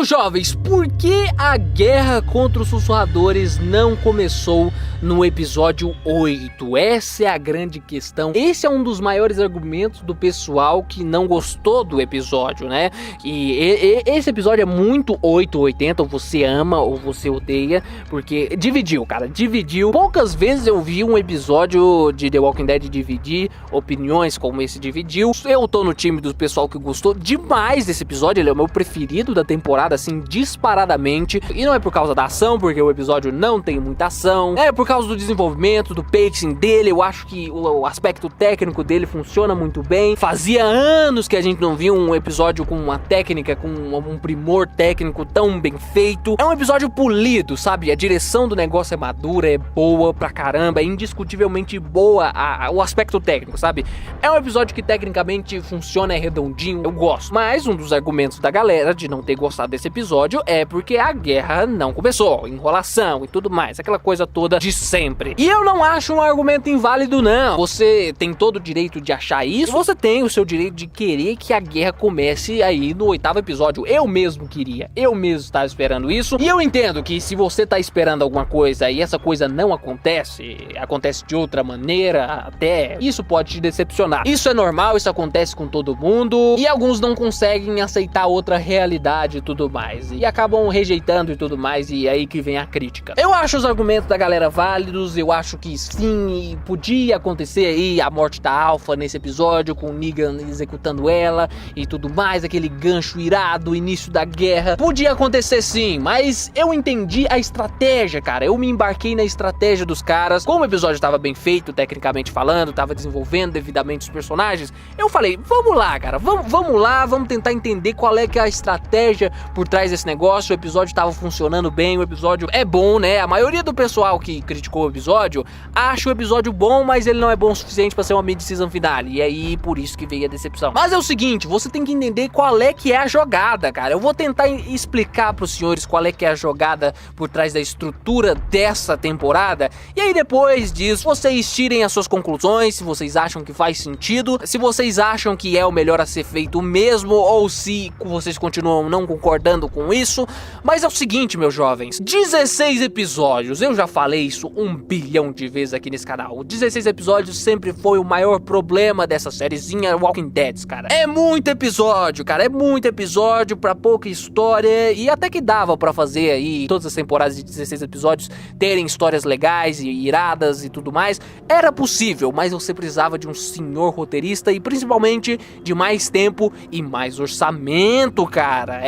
Meus jovens, por que a guerra contra os sussurradores não começou no episódio 8? Essa é a grande questão. Esse é um dos maiores argumentos do pessoal que não gostou do episódio, né? E esse episódio é muito 880, ou você ama ou você odeia, porque dividiu, cara, dividiu. Poucas vezes eu vi um episódio de The Walking Dead dividir opiniões como esse dividiu. Eu tô no time do pessoal que gostou demais desse episódio, ele é o meu preferido da temporada, assim, disparadamente. E não é por causa da ação, porque o episódio não tem muita ação, é por causa do desenvolvimento, do pacing dele. Eu acho que o aspecto técnico dele funciona muito bem. Fazia anos que a gente não via um episódio com uma técnica, com um primor técnico tão bem feito. É um episódio polido, sabe? A direção do negócio é madura, é boa pra caramba, é indiscutivelmente boa o aspecto técnico, sabe? É um episódio que tecnicamente funciona, é redondinho, eu gosto. Mas um dos argumentos da galera de não ter gostado desse episódio é porque a guerra não começou, enrolação e tudo mais, aquela coisa toda de sempre. E eu não acho um argumento inválido, não. Você tem todo o direito de achar isso, você tem o seu direito de querer que a guerra comece aí no 8º episódio. Eu mesmo queria, eu mesmo estava esperando isso, e eu entendo que se você tá esperando alguma coisa e essa coisa não acontece, acontece de outra maneira, até isso pode te decepcionar. Isso é normal, isso acontece com todo mundo, e alguns não conseguem aceitar outra realidade e tudo mais, e acabam rejeitando e tudo mais, e aí que vem a crítica. Eu acho os argumentos da galera válidos, eu acho que sim, podia acontecer aí a morte da Alpha nesse episódio, com o Negan executando ela e tudo mais, aquele gancho irado, início da guerra, podia acontecer sim, mas eu entendi a estratégia, cara, eu me embarquei na estratégia dos caras. Como o episódio estava bem feito, tecnicamente falando, tava desenvolvendo devidamente os personagens, eu falei, vamos lá, cara, vamos lá, vamos tentar entender qual é que é a estratégia por trás desse negócio. O episódio tava funcionando bem, o episódio é bom, né? A maioria do pessoal que criticou o episódio acha o episódio bom, mas ele não é bom o suficiente pra ser uma mid-season finale, e aí por isso que veio a decepção. Mas é o seguinte, você tem que entender qual é que é a jogada, cara. Eu vou tentar explicar pros senhores qual é que é a jogada por trás da estrutura dessa temporada, e aí depois disso, vocês tirem as suas conclusões, se vocês acham que faz sentido, se vocês acham que é o melhor a ser feito mesmo, ou se vocês continuam não concordando com isso. Mas é o seguinte, meus jovens, 16 episódios, eu já falei isso 1 bilhão de vezes aqui nesse canal, 16 episódios sempre foi o maior problema dessa sériezinha Walking Dead, cara. É muito episódio, cara, é muito episódio pra pouca história, e até que dava pra fazer aí todas as temporadas de 16 episódios terem histórias legais e iradas e tudo mais, era possível, mas você precisava de um senhor roteirista e principalmente de mais tempo e mais orçamento, cara.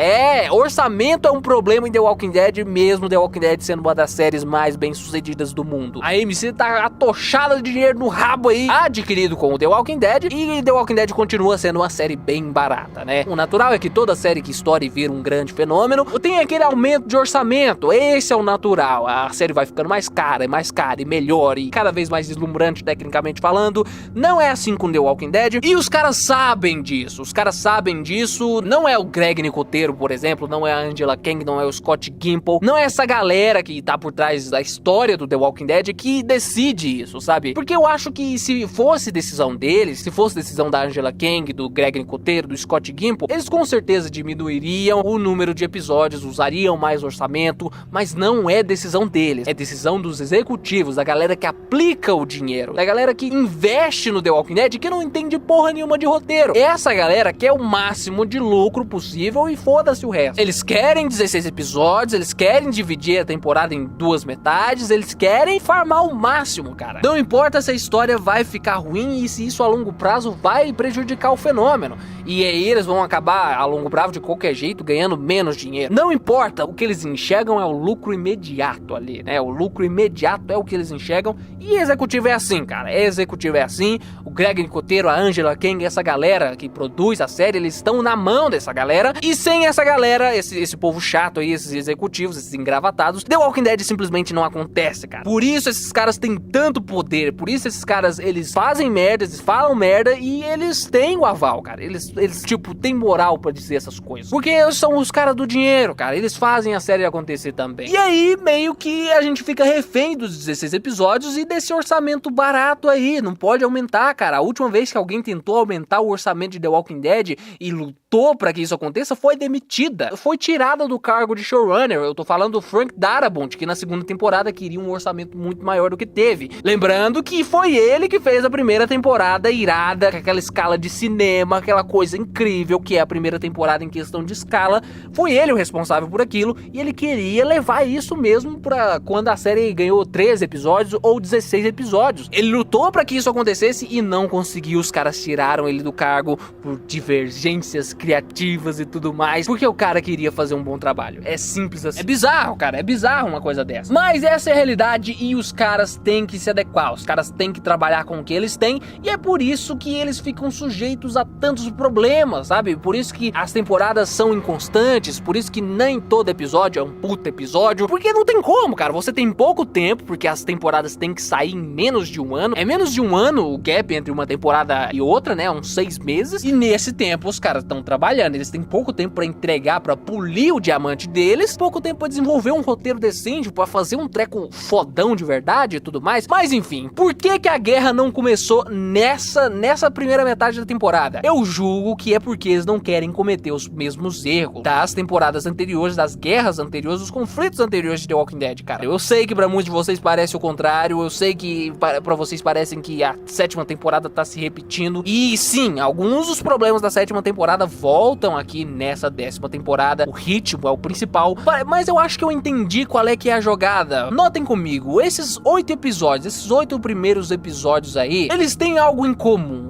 Orçamento é um problema em The Walking Dead, mesmo The Walking Dead sendo uma das séries mais bem sucedidas do mundo. A AMC tá atochada de dinheiro no rabo aí, adquirido com o The Walking Dead, e The Walking Dead continua sendo uma série bem barata, né? O natural é que toda série que estoura e vira um grande fenômeno tem aquele aumento de orçamento, esse é o natural. A série vai ficando mais cara e melhor e cada vez mais deslumbrante tecnicamente falando. Não é assim com The Walking Dead, e os caras sabem disso, não é o Greg Nicotero, por exemplo, não é a Angela Kang, não é o Scott Gimple, não é essa galera que tá por trás da história do The Walking Dead que decide isso, sabe? Porque eu acho que se fosse decisão deles, se fosse decisão da Angela Kang, do Greg Nicotero, do Scott Gimple, eles com certeza diminuiriam o número de episódios, usariam mais orçamento, mas não é decisão deles, é decisão dos executivos, da galera que aplica o dinheiro, da galera que investe no The Walking Dead, que não entende porra nenhuma de roteiro. Essa galera quer o máximo de lucro possível e foda-se o resto. Eles querem 16 episódios, eles querem dividir a temporada em 2 metades, eles querem farmar o máximo, cara. Não importa se a história vai ficar ruim e se isso a longo prazo vai prejudicar o fenômeno. E aí eles vão acabar a longo prazo de qualquer jeito ganhando menos dinheiro. Não importa, o que eles enxergam é o lucro imediato ali, né? O lucro imediato é o que eles enxergam, e executivo é assim, cara. Executivo é assim. O Greg Nicotero, a Angela Kang, essa galera que produz a série, eles estão na mão dessa galera, e sem essa galera, esse povo chato aí, esses executivos, esses engravatados, The Walking Dead simplesmente não acontece, cara. Por isso esses caras têm tanto poder, por isso esses caras, eles fazem merda, eles falam merda, e eles têm o aval, cara. Eles tipo, têm moral pra dizer essas coisas, porque eles são os caras do dinheiro, cara. Eles fazem a série acontecer também. E aí, meio que a gente fica refém dos 16 episódios e desse orçamento barato aí, não pode aumentar, cara. A última vez que alguém tentou aumentar o orçamento de The Walking Dead e lutou lutou pra que isso aconteça foi demitida, foi tirada do cargo de showrunner. Eu tô falando do Frank Darabont, que na segunda temporada queria um orçamento muito maior do que teve. Lembrando que foi ele que fez a primeira temporada irada, com aquela escala de cinema, aquela coisa incrível que é a primeira temporada em questão de escala. Foi ele o responsável por aquilo e ele queria levar isso mesmo pra quando a série ganhou 13 episódios ou 16 episódios. Ele lutou pra que isso acontecesse e não conseguiu. Os caras tiraram ele do cargo por divergências criativas e tudo mais, porque o cara queria fazer um bom trabalho. É simples assim. É bizarro, cara, é bizarro uma coisa dessa. Mas essa é a realidade e os caras têm que se adequar, os caras têm que trabalhar com o que eles têm e é por isso que eles ficam sujeitos a tantos problemas, sabe? Por isso que as temporadas são inconstantes, por isso que nem todo episódio é um puta episódio, porque não tem como, cara, você tem pouco tempo, porque as temporadas têm que sair em menos de um ano, é menos de um ano o gap entre uma temporada e outra, né, uns 6 meses, e nesse tempo os caras estão trabalhando, eles têm pouco tempo pra entregar, pra polir o diamante deles, pouco tempo pra desenvolver um roteiro decente, pra fazer um treco fodão de verdade e tudo mais, mas enfim, por que que a guerra não começou nessa primeira metade da temporada? Eu julgo que é porque eles não querem cometer os mesmos erros das temporadas anteriores, das guerras anteriores, dos conflitos anteriores de The Walking Dead, cara. Eu sei que pra muitos de vocês parece o contrário, eu sei que pra vocês parecem que a sétima temporada tá se repetindo, e sim, alguns dos problemas da sétima temporada voltam aqui nessa 10ª temporada, o ritmo é o principal, mas eu acho que eu entendi qual é que é a jogada. Notem comigo, esses 8 episódios, esses 8 primeiros episódios aí, eles têm algo em comum,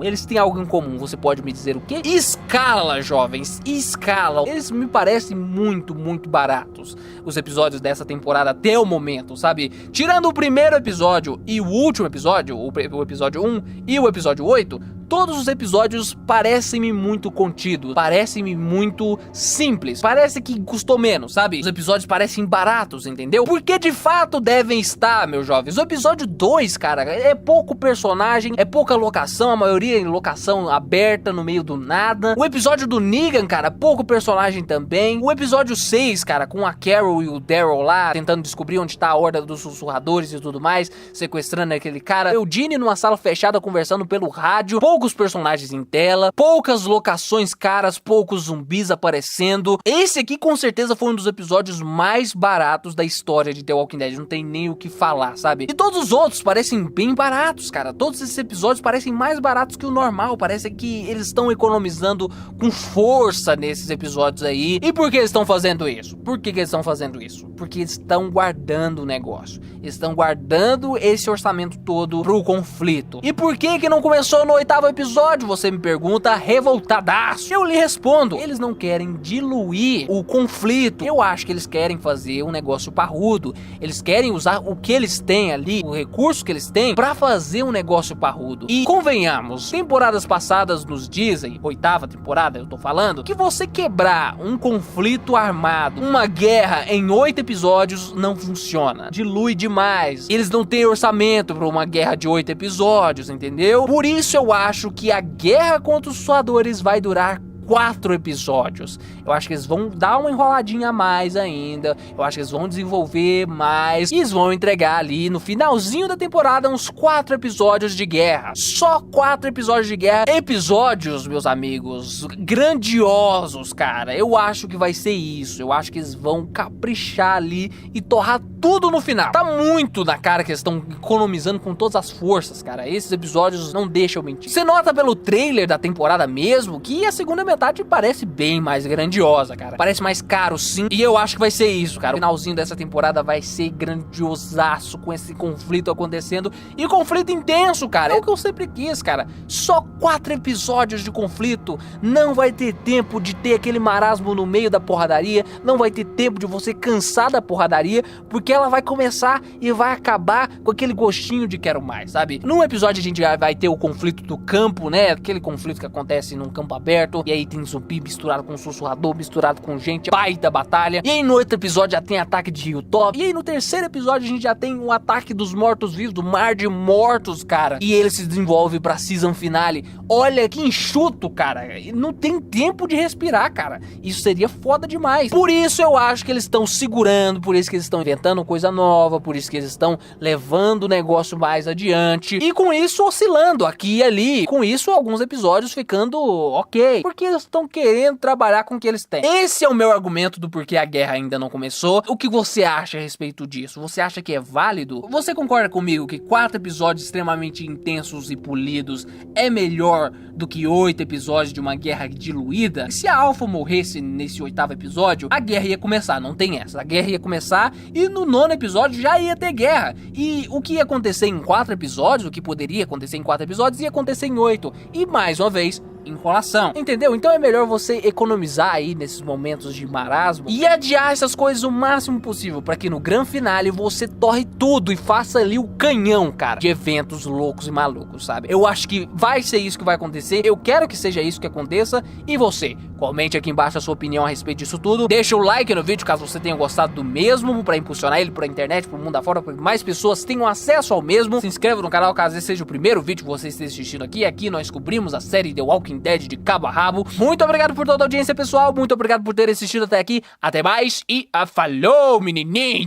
você pode me dizer o quê? Escala, jovens, escala. Eles me parecem muito baratos, os episódios dessa temporada até o momento, sabe? Tirando o primeiro episódio e o último episódio, o episódio 1 e o episódio 8, todos os episódios parecem-me muito contidos, parecem-me muito simples, parece que custou menos, sabe? Os episódios parecem baratos, entendeu? Porque de fato devem estar, meus jovens. O episódio 2, cara, é pouco personagem, é pouca locação, a maioria em locação aberta no meio do nada. O episódio do Negan, cara, pouco personagem também. O episódio 6, cara, com a Carol e o Daryl lá, tentando descobrir onde tá a horda dos sussurradores e tudo mais, sequestrando aquele cara. Eugene numa sala fechada conversando pelo rádio. Poucos personagens em tela, poucas locações caras, poucos zumbis aparecendo. Esse aqui com certeza foi um dos episódios mais baratos da história de The Walking Dead, não tem nem o que falar, sabe? E todos os outros parecem bem baratos, cara. Todos esses episódios parecem mais baratos que o normal, parece que eles estão economizando com força nesses episódios aí. E por que eles estão fazendo isso? Por que eles estão fazendo isso? Porque eles estão guardando o negócio. Eles estão guardando esse orçamento todo pro conflito. E por que não começou no 8º episódio? Você me pergunta, revoltadaço. Eu lhe respondo, eles não querem diluir o conflito. Eu acho que eles querem fazer um negócio parrudo. Eles querem usar o que eles têm ali, o recurso que eles têm, pra fazer um negócio parrudo. E convenhamos, temporadas passadas nos dizem, 8ª temporada eu tô falando, que você quebrar um conflito armado, uma guerra em 8 episódios não funciona. Dilui demais. Eles não têm orçamento pra uma guerra de 8 episódios, entendeu? Por isso eu acho que a guerra contra os suadores vai durar 4 episódios. Eu acho que eles vão dar uma enroladinha a mais ainda. Eu acho que eles vão desenvolver mais. E eles vão entregar ali no finalzinho da temporada uns 4 episódios de guerra. Só 4 episódios de guerra. Episódios, meus amigos, grandiosos, cara. Eu acho que vai ser isso. Eu acho que eles vão caprichar ali e torrar tudo no final. Tá muito na cara que eles estão economizando com todas as forças, cara. Esses episódios não deixam eu mentir. Você nota pelo trailer da temporada mesmo que a segunda metade parece bem mais grandiosa, cara. Parece mais caro, sim. E eu acho que vai ser isso, cara. O finalzinho dessa temporada vai ser grandiosaço com esse conflito acontecendo. E conflito intenso, cara. É o que eu sempre quis, cara. Só 4 episódios de conflito. Não vai ter tempo de ter aquele marasmo no meio da porradaria. Não vai ter tempo de você cansar da porradaria. Porque ela vai começar e vai acabar com aquele gostinho de quero mais, sabe? Num episódio a gente já vai ter o conflito do campo, né? Aquele conflito que acontece num campo aberto. E aí tem zumbi misturado com sussurrador, misturado com gente, baita batalha. E aí no outro episódio já tem ataque de Hilltop. E aí no terceiro episódio a gente já tem um ataque dos mortos-vivos, do mar de mortos, cara. E ele se desenvolve pra season finale. Olha que enxuto, cara. Não tem tempo de respirar, cara. Isso seria foda demais. Por isso eu acho que eles estão segurando, por isso que eles estão inventando coisa nova, por isso que eles estão levando o negócio mais adiante. E com isso oscilando aqui e ali. Com isso alguns episódios ficando ok. Porque eles estão querendo trabalhar com o que eles têm. Esse é o meu argumento do porquê a guerra ainda não começou. O que você acha a respeito disso? Você acha que é válido? Você concorda comigo que 4 episódios extremamente intensos e polidos é melhor do que 8 episódios de uma guerra diluída? Se a Alpha morresse nesse 8º episódio, a guerra ia começar, não tem essa. A guerra ia começar e no 9º episódio já ia ter guerra. E o que ia acontecer em 4 episódios, o que poderia acontecer em 4 episódios, ia acontecer em 8. E mais uma vez, enrolação, entendeu? Então é melhor você economizar aí nesses momentos de marasmo e adiar essas coisas o máximo possível para que no grande finale você torre tudo e faça ali o canhão, cara, de eventos loucos e malucos, sabe? Eu acho que vai ser isso que vai acontecer, eu quero que seja isso que aconteça. E você, comente aqui embaixo a sua opinião a respeito disso tudo, deixa o like no vídeo caso você tenha gostado do mesmo, para impulsionar ele pra internet, pro mundo afora, para que mais pessoas tenham acesso ao mesmo. Se inscreva no canal caso esse seja o primeiro vídeo que você esteja assistindo aqui. Aqui nós cobrimos a série The Walking Dead de cabo a rabo. Muito obrigado por toda a audiência, pessoal. Muito obrigado por ter assistido até aqui. Até mais e falou, menininho!